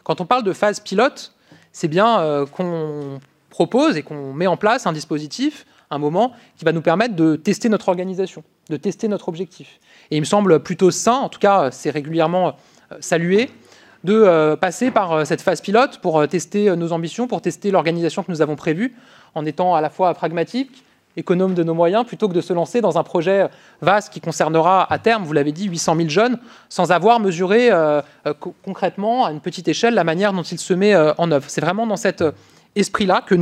Quand on parle de phase pilote, c'est bien qu'on propose et qu'on met en place un dispositif, un moment qui va nous permettre de tester notre organisation, de tester notre objectif. Et il me semble plutôt sain, en tout cas c'est régulièrement salué, de passer par cette phase pilote pour tester nos ambitions, pour tester l'organisation que nous avons prévue, en étant à la fois pragmatique, économe de nos moyens, plutôt que de se lancer dans un projet vaste qui concernera à terme, vous l'avez dit, 800 000 jeunes, sans avoir mesuré concrètement, à une petite échelle, la manière dont il se met en œuvre. C'est vraiment dans cet esprit-là que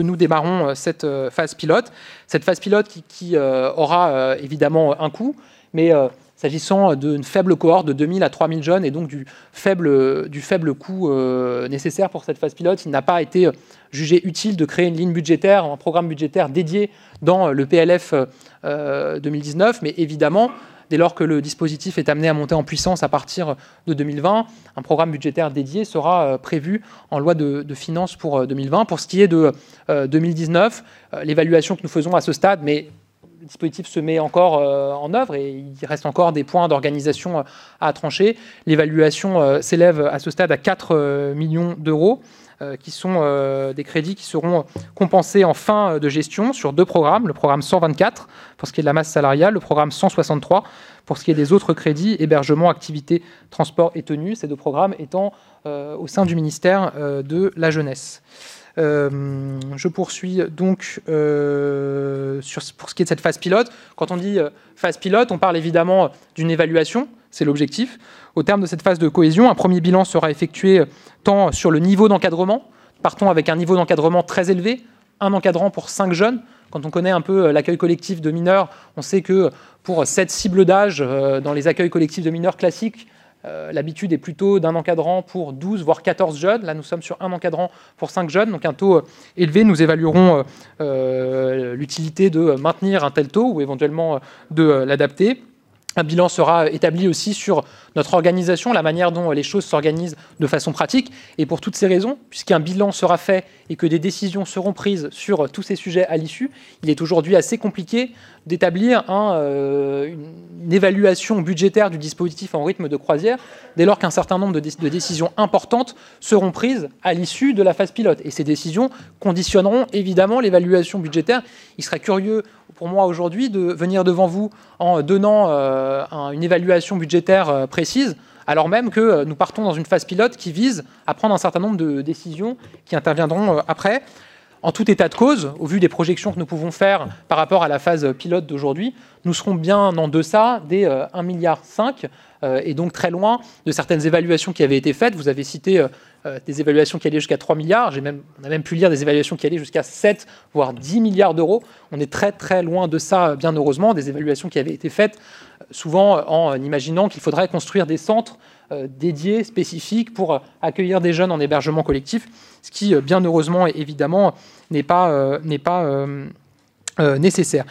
nous démarrons cette phase pilote. Cette phase pilote qui aura évidemment un coût, mais s'agissant d'une faible cohorte de 2000 à 3000 jeunes et donc du faible coût nécessaire pour cette phase pilote, il n'a pas été jugé utile de créer une ligne budgétaire, un programme budgétaire dédié dans le PLF 2019. Mais évidemment, dès lors que le dispositif est amené à monter en puissance à partir de 2020, un programme budgétaire dédié sera prévu en loi de finances pour 2020. Pour ce qui est de 2019, l'évaluation que nous faisons à ce stade, mais le dispositif se met encore en œuvre et il reste encore des points d'organisation à trancher. L'évaluation s'élève à ce stade à 4 millions d'euros, qui sont des crédits qui seront compensés en fin de gestion sur 2 programmes. Le programme 124 pour ce qui est de la masse salariale, le programme 163 pour ce qui est des autres crédits, hébergement, activités, transport et tenue, ces 2 programmes étant au sein du ministère de la Jeunesse. Je poursuis donc pour ce qui est de cette phase pilote. Quand on dit phase pilote, on parle évidemment d'une évaluation, c'est l'objectif. Au terme de cette phase de cohésion, un premier bilan sera effectué tant sur le niveau d'encadrement, partons avec un niveau d'encadrement très élevé, un encadrant pour 5 jeunes. Quand on connaît un peu l'accueil collectif de mineurs, on sait que pour cette cible d'âge, dans les accueils collectifs de mineurs classiques, l'habitude est plutôt d'un encadrant pour 12, voire 14 jeunes. Là, nous sommes sur un encadrant pour 5 jeunes, donc un taux élevé. Nous évaluerons l'utilité de maintenir un tel taux ou éventuellement de l'adapter. Un bilan sera établi aussi sur notre organisation, la manière dont les choses s'organisent de façon pratique. Et pour toutes ces raisons, puisqu'un bilan sera fait et que des décisions seront prises sur tous ces sujets à l'issue, il est aujourd'hui assez compliqué d'établir une évaluation budgétaire du dispositif en rythme de croisière, dès lors qu'un certain nombre de décisions importantes seront prises à l'issue de la phase pilote. Et ces décisions conditionneront évidemment l'évaluation budgétaire. Il serait curieux pour moi aujourd'hui de venir devant vous en donnant une évaluation budgétaire précise, alors même que nous partons dans une phase pilote qui vise à prendre un certain nombre de décisions qui interviendront après. En tout état de cause, au vu des projections que nous pouvons faire par rapport à la phase pilote d'aujourd'hui, nous serons bien en deçà des 1,5 milliard et donc très loin de certaines évaluations qui avaient été faites. Vous avez cité des évaluations qui allaient jusqu'à 3 milliards. On a même pu lire des évaluations qui allaient jusqu'à 7, voire 10 milliards d'euros. On est très très loin de ça, bien heureusement, des évaluations qui avaient été faites souvent en imaginant qu'il faudrait construire des centres dédiés, spécifiques, pour accueillir des jeunes en hébergement collectif, ce qui, bien heureusement, évidemment, n'est pas nécessaire.